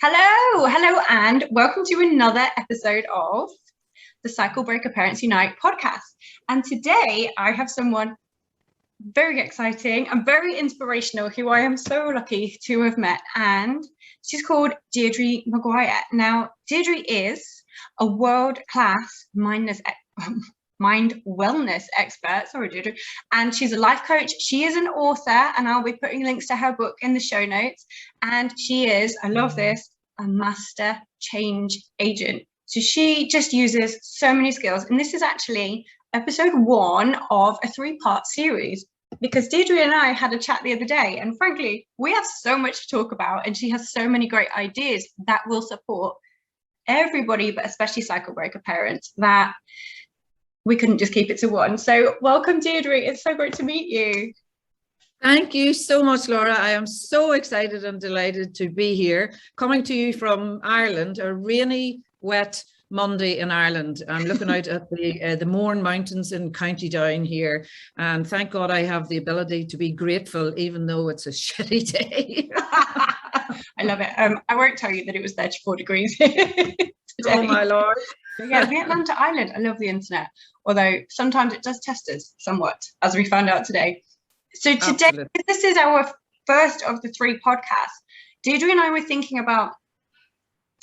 Hello, and welcome to another episode of the Cycle Breaker Parents Unite podcast. And today I have someone very exciting and very inspirational who I am so lucky to have met. And she's called Deirdre Maguire. Now, Deirdre is a world-class mind wellness expert. Sorry, Deirdre. And she's a life coach. She is an author, and I'll be putting links to her book in the show notes. And she is, I love this, a master change agent. So she just uses so many skills. And this is actually episode 1 of a 3-part series, because Deirdre and I had a chat the other day, and frankly, we have so much to talk about, and she has so many great ideas that will support everybody, but especially cycle breaker parents, that we couldn't just keep it to one. So welcome, Deirdre. It's so great to meet you. Thank you so much, Laura. I am so excited and delighted to be here, coming to you from Ireland, a rainy, wet Monday in Ireland. I'm looking out at the Mourne Mountains in County Down here, and thank God I have the ability to be grateful, even though it's a shitty day. I love it. I won't tell you that it was 34 degrees today. Oh my Lord. Yeah, Vietnam to Ireland. I love the internet, although sometimes it does test us somewhat, as we found out today. So today, Absolutely. This is our first of the 3 podcasts. Deirdre and I were thinking about,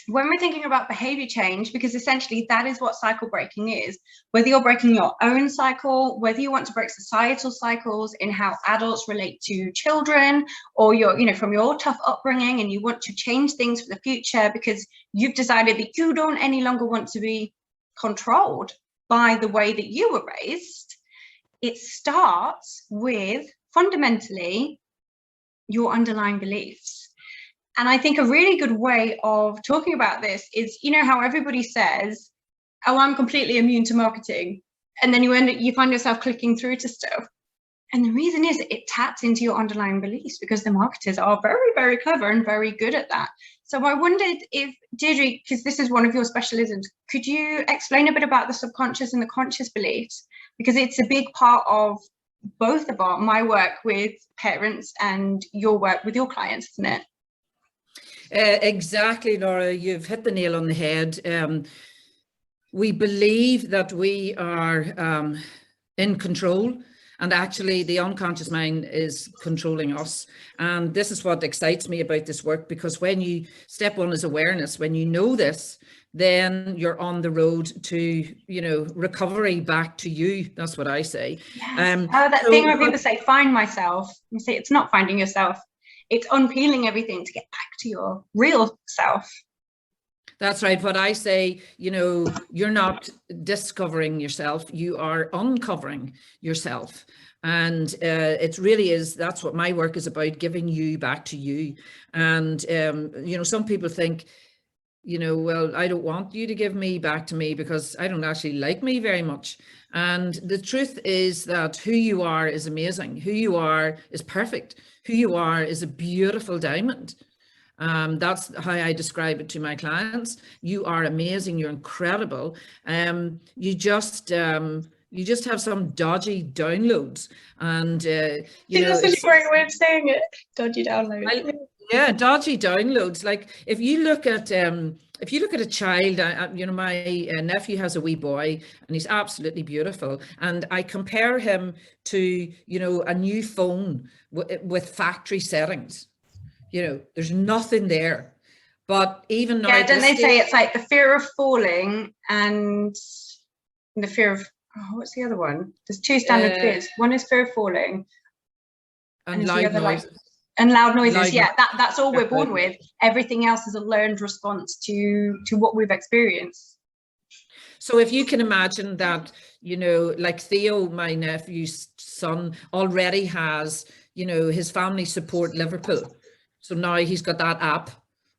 when we're thinking about behavior change, because essentially that is what cycle breaking is, whether you're breaking your own cycle, whether you want to break societal cycles in how adults relate to children, or you're, from your tough upbringing and you want to change things for the future because you've decided that you don't any longer want to be controlled by the way that you were raised. It starts with fundamentally your underlying beliefs. And I think a really good way of talking about this is, how everybody says, oh, I'm completely immune to marketing. And then you find yourself clicking through to stuff. And the reason is it taps into your underlying beliefs, because the marketers are very, very clever and very good at that. So I wondered if, Deirdre, because this is one of your specialisms, could you explain a bit about the subconscious and the conscious beliefs? Because it's a big part of both of my work with parents and your work with your clients, isn't it? Exactly, Laura, you've hit the nail on the head. We believe that we are in control, and actually the unconscious mind is controlling us. And this is what excites me about this work, because when step 1 is awareness. When you know this, then you're on the road to, recovery back to you. That's what I say. Yes. Thing where people say, find myself. You say it's not finding yourself. It's unpeeling everything to get back to your real self. That's right. What I say, you're not discovering yourself, you are uncovering yourself. And it really is, that's what my work is about, giving you back to you. And, some people think, well, I don't want you to give me back to me because I don't actually like me very much. And the truth is that who you are is amazing. Who you are is perfect. Who you are is a beautiful diamond. That's how I describe it to my clients. You are amazing. You're incredible. You just have some dodgy downloads, and that's such a great way of saying it. Dodgy downloads. Yeah, dodgy downloads. Like if you look at a child, my nephew has a wee boy, and he's absolutely beautiful. And I compare him to, a new phone with factory settings. There's nothing there. But even now, don't they say it's like the fear of falling and the fear of, what's the other one? There's 2 standard fears. One is fear of falling, and loud noises. And loud noises. That's all we're born with. Everything else is a learned response to what we've experienced. So if you can imagine that, like Theo, my nephew's son, already has, his family support Liverpool. So now he's got that app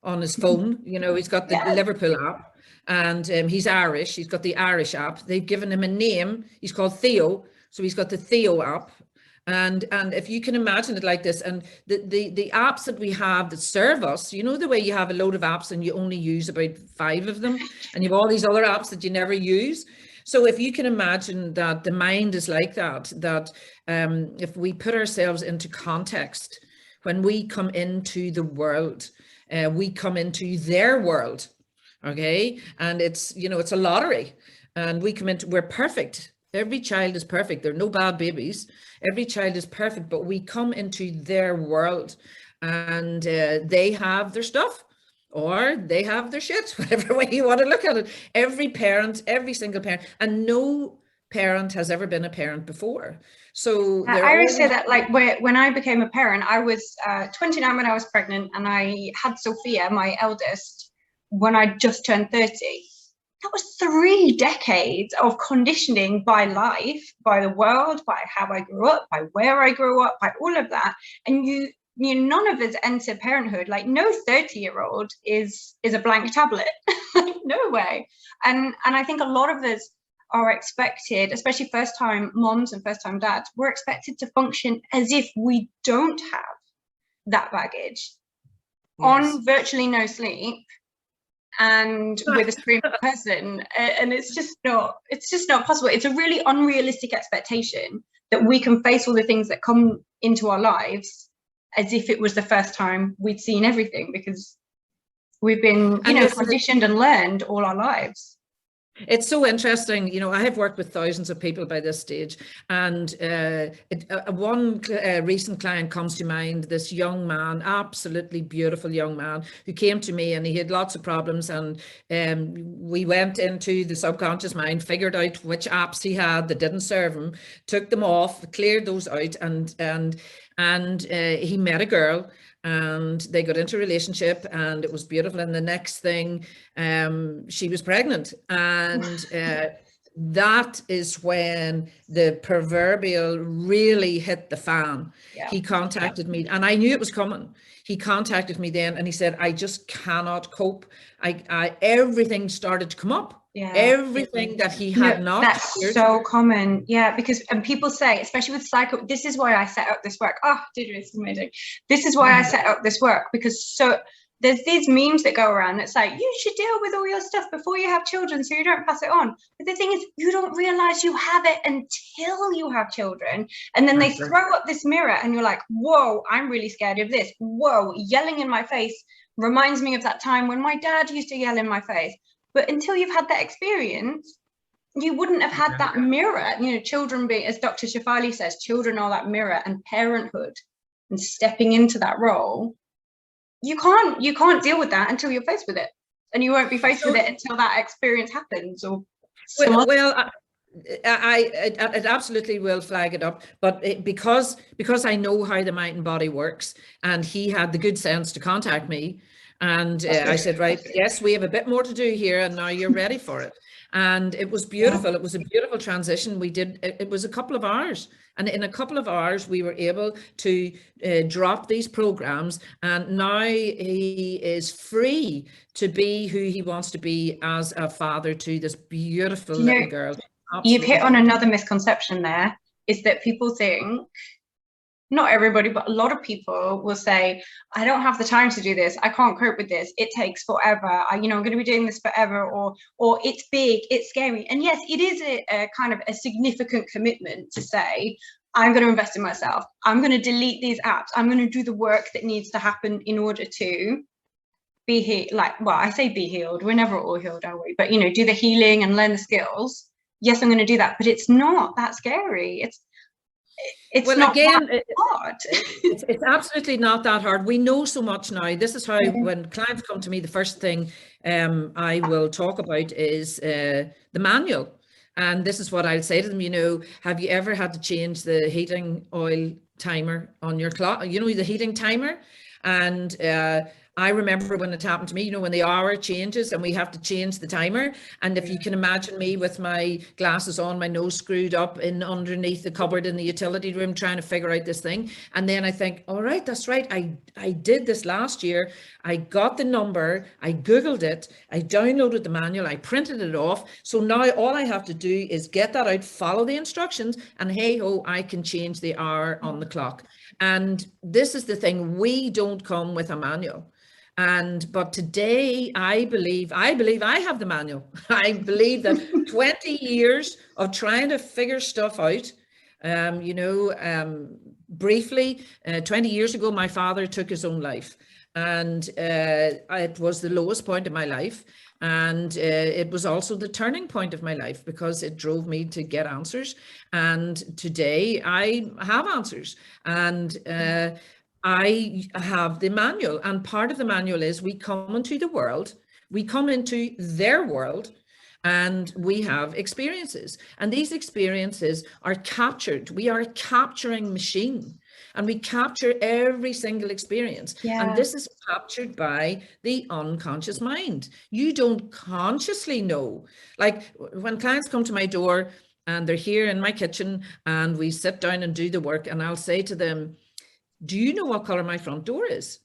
on his phone, he's got the Liverpool app, and he's Irish. He's got the Irish app. They've given him a name. He's called Theo. So he's got the Theo app. And if you can imagine it like this, and the apps that we have that serve us, the way you have a load of apps and you only use about 5 of them, and you have all these other apps that you never use. So if you can imagine that the mind is like that if we put ourselves into context, when we come into the world, we come into their world, okay? And it's, you know, it's a lottery, and we come into, we're perfect. Every child is perfect. There are no bad babies. Every child is perfect, but we come into their world, and they have their stuff, or they have their shit, whatever way you want to look at it. Every parent, every single parent, and no parent has ever been a parent before. So I always say that, like, when I became a parent, I was 29 when I was pregnant, and I had Sophia, my eldest, when I just turned 30. That was 3 decades of conditioning by life, by the world, by how I grew up, by where I grew up, by all of that. And you none of us enter parenthood, like, no 30-year-old is a blank tablet. Like, no way. And I think a lot of us are expected, especially first-time moms and first-time dads, we're expected to function as if we don't have that baggage. Yes. On virtually no sleep and with a screaming person, and it's just not possible. It's a really unrealistic expectation that we can face all the things that come into our lives as if it was the first time we'd seen everything, because we've been, you know, conditioned and learned all our lives. It's so interesting. You know, I have worked with thousands of people by this stage, and one recent client comes to mind, this young man, absolutely beautiful young man, who came to me, and he had lots of problems, and we went into the subconscious mind, figured out which apps he had that didn't serve him, took them off, cleared those out, and he met a girl, and they got into a relationship, and it was beautiful. And the next thing, she was pregnant, and that is when the proverbial really hit the fan. Yeah. He contacted me, and I knew it was coming. He contacted me then, and he said, I just cannot cope. Everything started to come up. Yeah. Everything that he had not. That's so common. Yeah, because, and people say, especially with psycho, this is why I set up this work. Oh, Deirdre, it's amazing. This is why I set up this work, because there's these memes that go around. It's like, you should deal with all your stuff before you have children so you don't pass it on. But the thing is, you don't realize you have it until you have children. And then they throw up this mirror, and you're like, whoa, I'm really scared of this. Whoa, yelling in my face reminds me of that time when my dad used to yell in my face. But until you've had that experience, you wouldn't have had that mirror. You know, children being, as Dr. Shafali says, children are that mirror, and parenthood and stepping into that role, you can't deal with that until you're faced with it, and you won't be faced with it until that experience happens. Or it absolutely will flag it up, but because I know how the mind and body works, and he had the good sense to contact me. And I said, right, yes, we have a bit more to do here, and now you're ready for it. And it was beautiful. It was a beautiful transition. We did, it was a couple of hours. And in a couple of hours, we were able to drop these programs. And now he is free to be who he wants to be as a father to this beautiful little girl. Absolutely. You've hit on another misconception there, is that people think, not everybody, but a lot of people will say, I don't have the time to do this. I can't cope with this. It takes forever. I'm going to be doing this forever, or it's big, it's scary. And yes, it is a kind of a significant commitment to say, I'm going to invest in myself. I'm going to delete these apps. I'm going to do the work that needs to happen in order to be healed. Like, well, I say be healed. We're never all healed, are we? But, do the healing and learn the skills. Yes, I'm going to do that, but it's not that scary. It's well, not again, that hard. It's absolutely not that hard. We know so much now. This is how, when clients come to me, the first thing I will talk about is the manual. And this is what I'll say to them, have you ever had to change the heating oil timer on your clock? The heating timer? And I remember when it happened to me, when the hour changes and we have to change the timer. And if you can imagine me with my glasses on, my nose screwed up in underneath the cupboard in the utility room, trying to figure out this thing. And then I think, all right, that's right. I did this last year. I got the number, I Googled it, I downloaded the manual, I printed it off. So now all I have to do is get that out, follow the instructions, and hey ho, I can change the hour on the clock. And this is the thing, we don't come with a manual. But today, I believe I have the manual. I believe that 20 years of trying to figure stuff out, briefly, 20 years ago, my father took his own life, and it was the lowest point of my life. And it was also the turning point of my life, because it drove me to get answers. And today I have answers, and I have the manual. And part of the manual is we come into the world, we come into their world, and we have experiences. And these experiences are captured. We are a capturing machine. And we capture every single experience. Yeah. And this is captured by the unconscious mind. You don't consciously know. Like when clients come to my door and they're here in my kitchen and we sit down and do the work, and I'll say to them, do you know what color my front door is?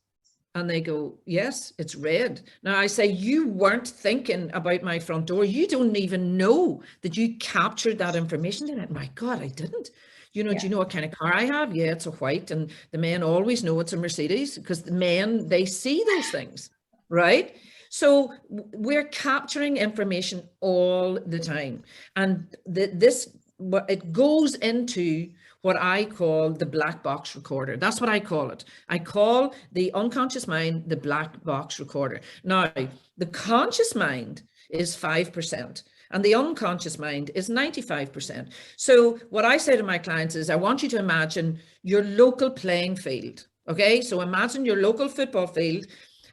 And they go, yes, it's red. Now I say, you weren't thinking about my front door. You don't even know that you captured that information. They're like, my God, I didn't. You know, yeah. Do you know what kind of car I have? Yeah, it's a white. And the men always know it's a Mercedes, because the men, they see those things, right? So we're capturing information all the time. And it goes into what I call the black box recorder. That's what I call it. I call the unconscious mind the black box recorder. Now, the conscious mind is 5%. And the unconscious mind is 95%. So what I say to my clients is, I want you to imagine your local playing field. Okay, so imagine your local football field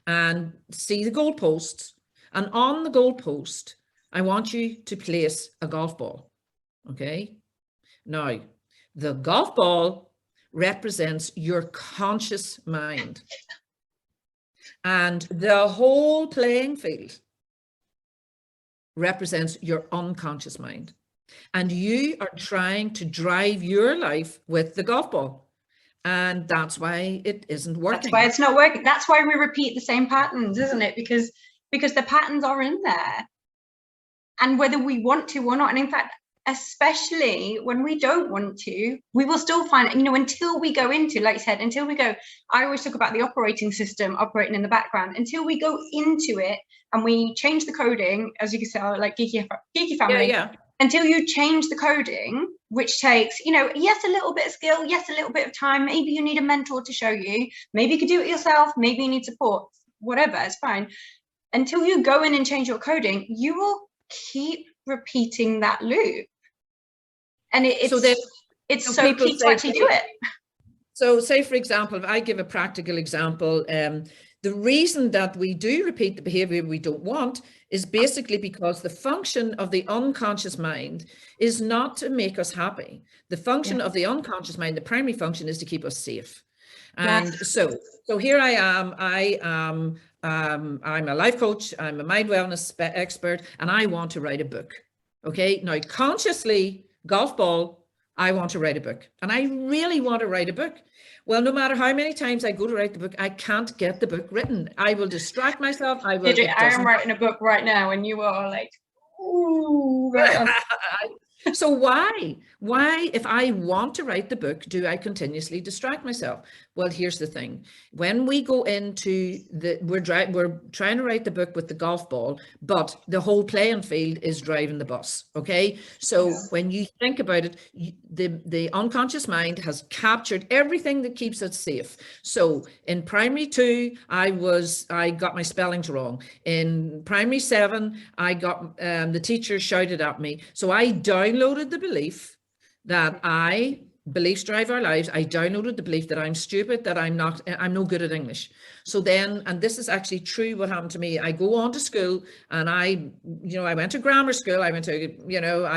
and see the goalposts. And on the goalpost, I want you to place a golf ball. Okay, now the golf ball represents your conscious mind. And the whole playing field represents your unconscious mind. And you are trying to drive your life with the golf ball. And that's why it isn't working. That's why it's not working. That's why we repeat the same patterns, isn't it? Because the patterns are in there. And whether we want to or not, and in fact, especially when we don't want to, we will still find it, you know, until we go into, like you said, until we go, I always talk about the operating system operating in the background, until we go into it and we change the coding, as you can say, like geeky family, yeah. Until you change the coding, which takes, you know, yes, a little bit of skill, yes, a little bit of time, maybe you need a mentor to show you, maybe you could do it yourself, maybe you need support, whatever, it's fine. Until you go in and change your coding, you will keep repeating that loop. And it's so key to actually do it. So say, for example, if I give a practical example, the reason that we do repeat the behavior we don't want is basically because the function of the unconscious mind is not to make us happy. The function of the unconscious mind, the primary function, is to keep us safe. And so here I am, I'm a life coach, I'm a mind wellness expert, and I want to write a book. Okay, now consciously, golf ball, I want to write a book, and I really want to write a book. Well, no matter how many times I go to write the book, I can't get the book written. I will distract myself. I am writing a book right now, and you are like, ooh, right on. So why, if I want to write the book, do I continuously distract myself? Well, here's the thing. When we go into we're trying to write the book with the golf ball, but the whole playing field is driving the bus. Okay. So when you think about it, the unconscious mind has captured everything that keeps it safe. So in primary 2, I got my spellings wrong. In primary 7, I got, the teacher shouted at me. So I downloaded the belief that beliefs drive our lives. I downloaded the belief that I'm stupid, that I'm no good at English. So then, and this is actually true, what happened to me, I go on to school, and I went to grammar school, I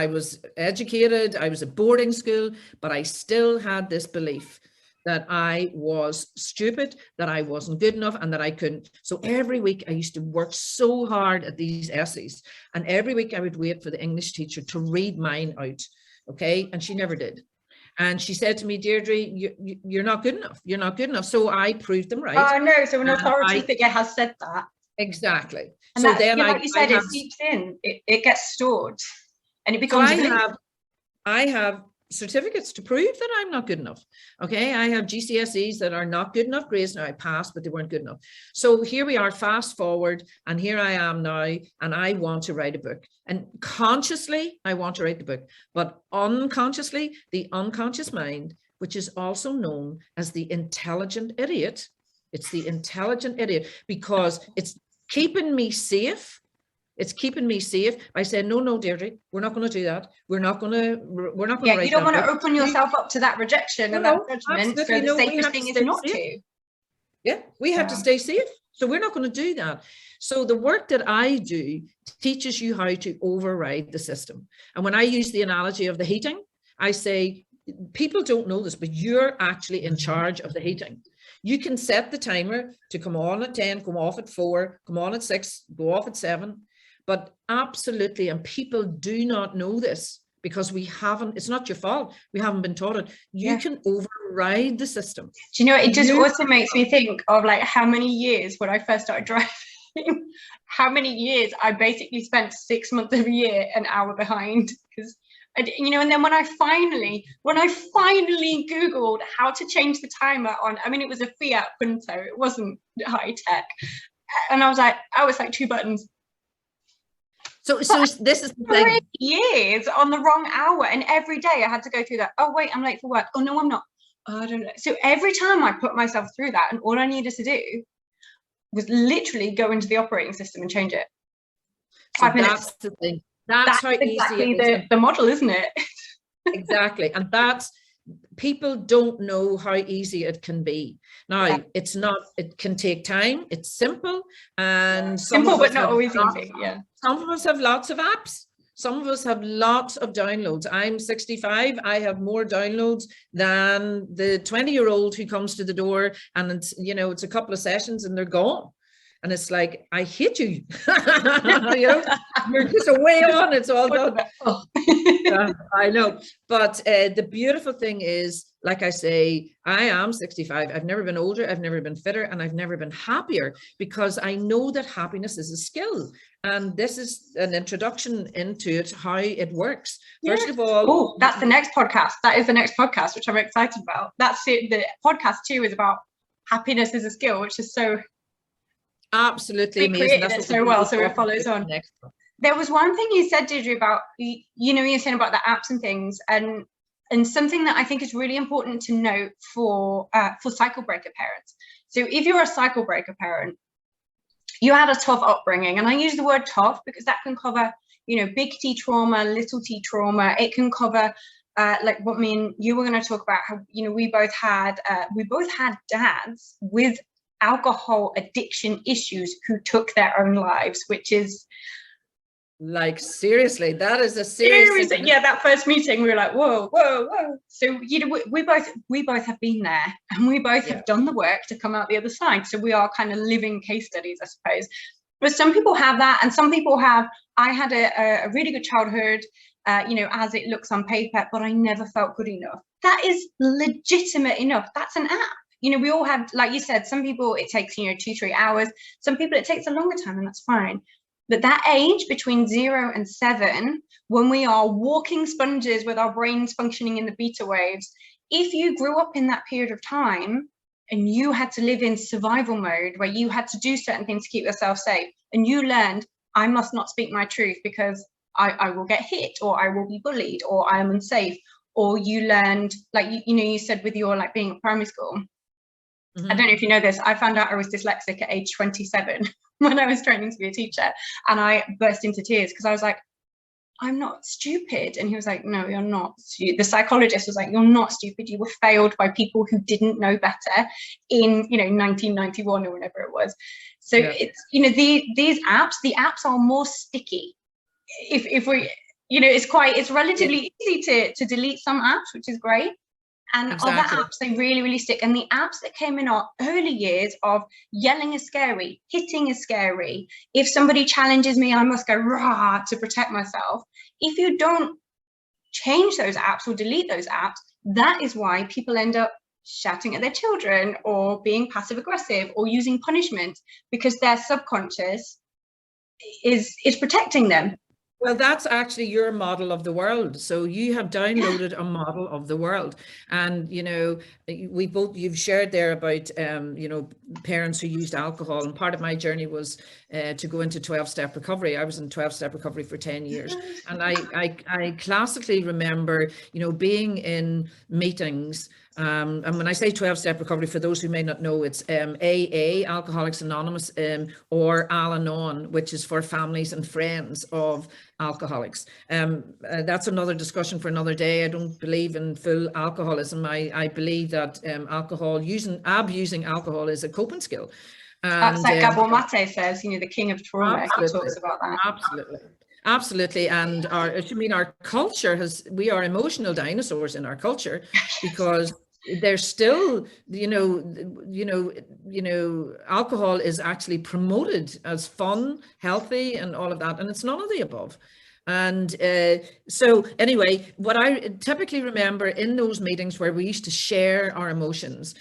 was educated, I was at boarding school, but I still had this belief that I was stupid, that I wasn't good enough, and that I couldn't. So every week I used to work so hard at these essays, and every week I would wait for the English teacher to read mine out. Okay, and she never did. And she said to me, Deirdre, you're not good enough. You're not good enough. So I proved them right. Oh no, so an authority figure has said that. Exactly. And so then like you said, it seeps in, it gets stored, and it becomes I have certificates to prove that I'm not good enough. Okay, I have GCSEs that are not good enough grades. Now I passed, but they weren't good enough. So here we are, fast forward, and here I am now, and I want to write a book. And consciously, I want to write the book, but unconsciously, the unconscious mind which is also known as the intelligent idiot. It's the intelligent idiot because it's keeping me safe. It's keeping me safe by saying, no, Deirdre, we're not going to do that. We're not going to Yeah, write you don't that want to book. open yourself up to that rejection and that judgment. So the safest thing is not to. Yeah, we have to stay safe. So we're not going to do that. So the work that I do teaches you how to override the system. And when I use the analogy of the heating, I say, people don't know this, but you're actually in charge of the heating. You can set the timer to come on at 10, come off at 4, come on at 6, go off at 7. But absolutely, and people do not know this because we haven't, it's not your fault. We haven't been taught it. You can override the system. Do you know, it just also makes me think of like how many years when I first started driving, how many years I basically spent 6 months of a year an hour behind. Because, you know, and then when I finally Googled how to change the timer on, I mean, it was a Fiat Punto, it wasn't high tech. And I was like 2 buttons. So this is the thing. 3 years on the wrong hour, and every day I had to go through that. Oh wait, I'm late for work. Oh no, I'm not. Oh, I don't know. So every time I put myself through that, and all I needed to do was literally go into the operating system and change it. So 5 minutes. That's the thing. That's how exactly easy it is. The model, isn't it? Exactly, and that's, people don't know how easy it can be. Now, it's not, it can take time, it's simple, and simple but not always easy. Some of us have lots of apps, some of us have lots of downloads. I'm 65, I have more downloads than the 20-year-old who comes to the door, and it's, you know, it's a couple of sessions and they're gone. And it's like, I hate you. You know, you're just away on, it's all done. I know. But the beautiful thing is, like I say, I am 65. I've never been older. I've never been fitter, and I've never been happier, because I know that happiness is a skill. And this is an introduction into it, how it works. First of all, that's the next podcast. That is the next podcast, which I'm excited about. That's it. The podcast 2 is about happiness as a skill, which is so absolutely amazing. That's it so well, so it follows on. There was one thing you said, Deirdre, about, you know, you're saying about the apps and things, and something that I think is really important to note for cycle breaker parents. So if you're a cycle breaker parent, you had a tough upbringing, and I use the word tough because that can cover, you know, big T trauma, little t trauma. It can cover like what me and you were going to talk about, how, you know, we both had dads with alcohol addiction issues who took their own lives, which is like, seriously, that is a serious thing. Yeah, that first meeting we were like, whoa. So, you know, we both have been there, and we both have done the work to come out the other side. So we are kind of living case studies, I suppose. But some people have that, and some people have, I had a really good childhood, you know, as it looks on paper, but I never felt good enough. That is legitimate enough. That's an app. You know, we all have, like you said, some people it takes, you know, 2-3 hours. Some people it takes a longer time, and that's fine. But that age between 0 and 7, when we are walking sponges with our brains functioning in the beta waves, if you grew up in that period of time and you had to live in survival mode where you had to do certain things to keep yourself safe, and you learned, I must not speak my truth because I will get hit, or I will be bullied, or I am unsafe, or you learned, like, you know, you said with your, like, being at primary school, I don't know if you know this, I found out I was dyslexic at age 27 when I was training to be a teacher, and I burst into tears because I was like, I'm not stupid. And he was like, no, you're not. The psychologist was like, you're not stupid. You were failed by people who didn't know better in, you know, 1991 or whatever it was. So it's, you know, these apps, the apps are more sticky. If we, you know, it's relatively easy to delete some apps, which is great. And other apps, they really, really stick. And the apps that came in our early years of yelling is scary, hitting is scary. If somebody challenges me, I must go rah to protect myself. If you don't change those apps or delete those apps, that is why people end up shouting at their children or being passive aggressive or using punishment, because their subconscious is protecting them. Well, that's actually your model of the world. So you have downloaded a model of the world. And, you know, you've shared there about, you know, parents who used alcohol. And part of my journey was to go into 12-step recovery. I was in 12-step recovery for 10 years. And I classically remember, you know, being in meetings And when I say 12-step recovery, for those who may not know, it's AA, Alcoholics Anonymous, or Al-Anon, which is for families and friends of alcoholics. That's another discussion for another day. I don't believe in full alcoholism. I believe that abusing alcohol is a coping skill. And, that's like Gabor Mate says, the king of trauma. He talks about that. Absolutely. And our culture we are emotional dinosaurs in our culture, because there's still, alcohol is actually promoted as fun, healthy, and all of that. And it's none of the above. And so anyway, what I typically remember in those meetings where we used to share our emotions,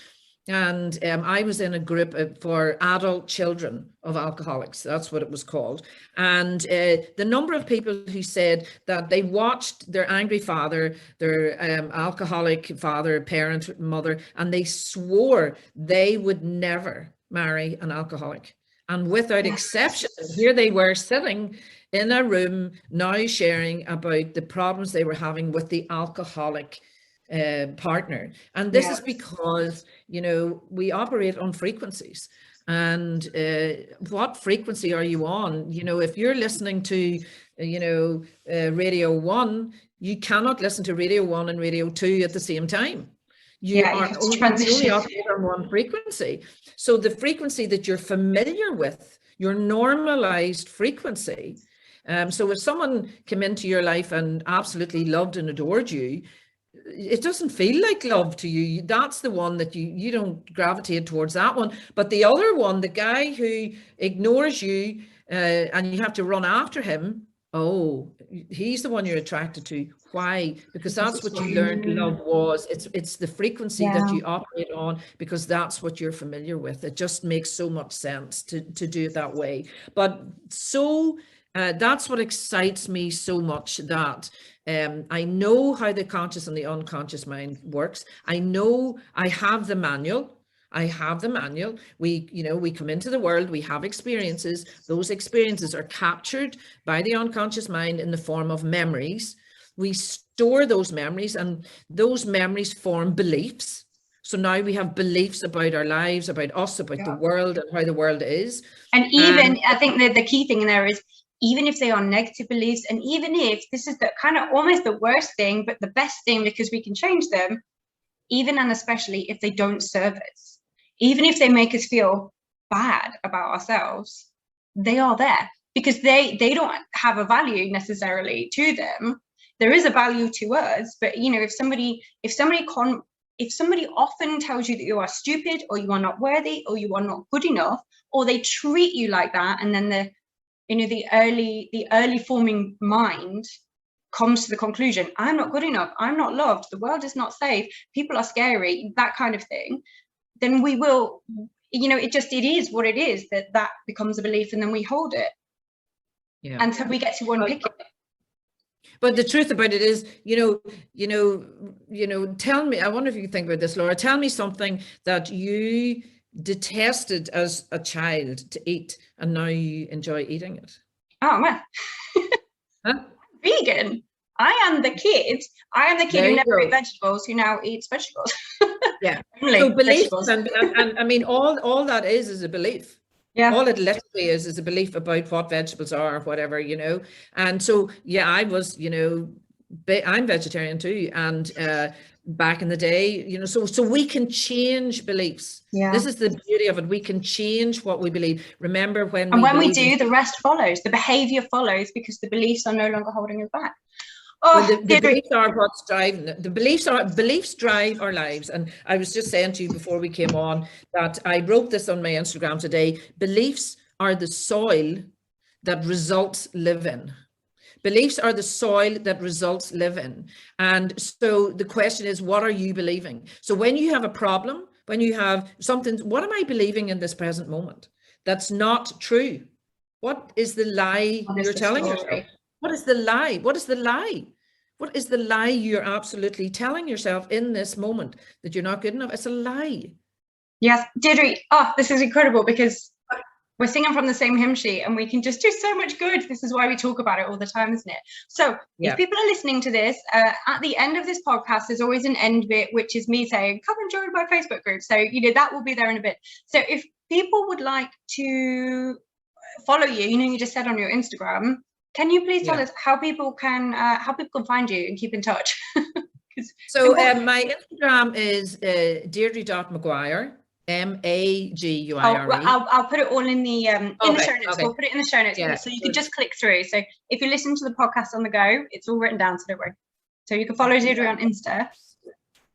and I was in a group for adult children of alcoholics. That's what it was called. And the number of people who said that they watched their angry father, their alcoholic father, parent, mother, and they swore they would never marry an alcoholic. And without exception, here they were sitting in a room now sharing about the problems they were having with the alcoholic partner. And this is because, we operate on frequencies. And what frequency are you on? If you're listening to, Radio 1, you cannot listen to Radio 1 and Radio 2 at the same time. You only operate on one frequency. So the frequency that you're familiar with, your normalized frequency. So if someone came into your life and absolutely loved and adored you, it doesn't feel like love to you. That's the one that you don't gravitate towards, that one. But the other one, the guy who ignores you and you have to run after him, he's the one you're attracted to. Why? Because that's what you learned love was. It's the frequency that you operate on, because that's what you're familiar with. It just makes so much sense to do it that way. But that's what excites me so much, that I know how the conscious and the unconscious mind works. I know I have the manual. We come into the world, we have experiences. Those experiences are captured by the unconscious mind in the form of memories. We store those memories, and those memories form beliefs. So now we have beliefs about our lives, about us, about the world, and how the world is. And even, I think that the key thing in there is, even if they are negative beliefs, and even if this is the kind of almost the worst thing, but the best thing, because we can change them, even and especially if they don't serve us, even if they make us feel bad about ourselves, they are there because they don't have a value necessarily to them. There is a value to us, but if somebody often tells you that you are stupid, or you are not worthy, or you are not good enough, or they treat you like that, and then the early forming mind comes to the conclusion, I'm not good enough, I'm not loved, the world is not safe, people are scary, that kind of thing, then we will, it is what it is, that becomes a belief, and then we hold it. And so we get to unpick it. But the truth about it is, tell me, I wonder if you think about this, Laura, tell me something that you detested as a child to eat, and now you enjoy eating it. Oh man. Huh? Vegan. I am the kid who never ate vegetables, who now eats vegetables. So beliefs, and I mean, all that is a belief. All it literally is a belief about what vegetables are, or whatever, and so I was, I'm vegetarian too, and back in the day, so we can change beliefs. This is the beauty of it. We can change what we believe. Remember, when we do, the rest follows, the behavior follows, because the beliefs are no longer holding us back. The beliefs are what's driving it. The beliefs drive our lives. And I was just saying to you before we came on that I wrote this on my Instagram today. Beliefs are the soil that results live in. Beliefs are the soil that results live in. And so the question is, what are you believing? So when you have a problem, when you have something, what am I believing in this present moment that's not true? What is the lie you're telling yourself? What is the lie? What is the lie? What is the lie you're absolutely telling yourself in this moment, that you're not good enough? It's a lie. Yes, Deirdre, this is incredible, because we're singing from the same hymn sheet, and we can just do so much good. This is why we talk about it all the time, isn't it? So if people are listening to this, at the end of this podcast, there's always an end bit, which is me saying, come and join my Facebook group. So, you know, that will be there in a bit. So if people would like to follow you, you know, you just said on your Instagram, can you please tell us how people can find you and keep in touch? So my Instagram is Deirdre.Maguire, Maguire. Oh, I'll put it all in the the show notes. Okay. We'll put it in the show notes, so you can just click through. So if you listen to the podcast on the go, it's all written down, so don't worry. So you can follow Deirdre on Insta.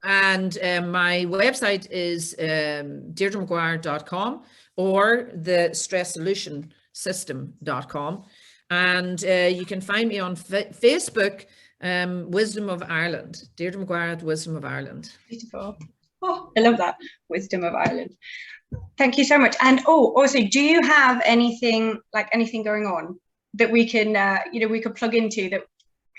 And my website is deirdremaguire.com or the stresssolutionssystem.com. And you can find me on Facebook, Wisdom of Ireland, Deirdre Maguire at Wisdom of Ireland. Beautiful. Oh, I love that. Wisdom of Ireland. Thank you so much. And also, do you have anything going on that we can, we could plug into that?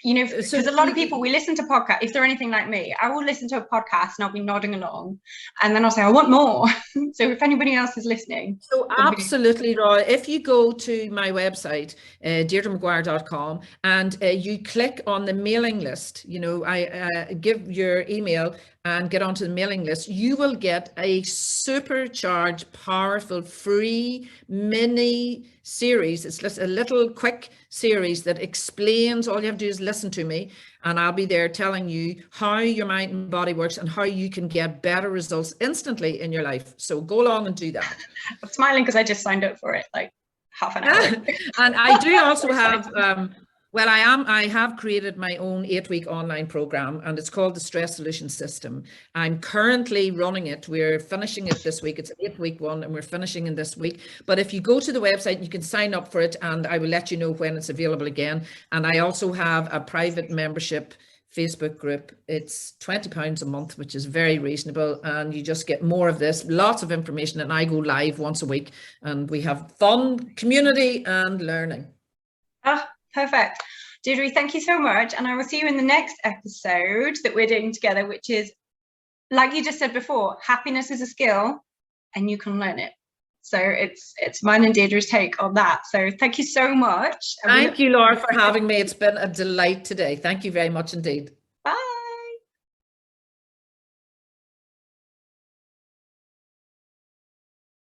You know, because a lot of people, we listen to podcasts. If they're anything like me, I will listen to a podcast and I'll be nodding along, and then I'll say, I want more. So if anybody else is listening. So absolutely, Laura, if you go to my website, deirdremaguire.com, and you click on the mailing list, you know, I give your email and get onto the mailing list, you will get a supercharged, powerful, free mini series. It's just a little quick series that explains, all you have to do is listen to me, and I'll be there telling you how your mind and body works and how you can get better results instantly in your life. So go along and do that. I'm smiling because I just signed up for it like half an hour. And I do also have I have created my own 8-week online program, and it's called the Stress Solution System. I'm currently running it. We're finishing it this week. It's an 8-week one, and we're finishing in this week. But if you go to the website, you can sign up for it, and I will let you know when it's available again. And I also have a private membership Facebook group. It's £20 a month, which is very reasonable, and you just get more of this, lots of information, and I go live once a week, and we have fun, community, and learning. Perfect. Deirdre, thank you so much. And I will see you in the next episode that we're doing together, which is, like you just said before, happiness is a skill and you can learn it. So it's mine and Deirdre's take on that. So thank you so much. Thank you, Laura, for having me. It's been a delight today. Thank you very much indeed.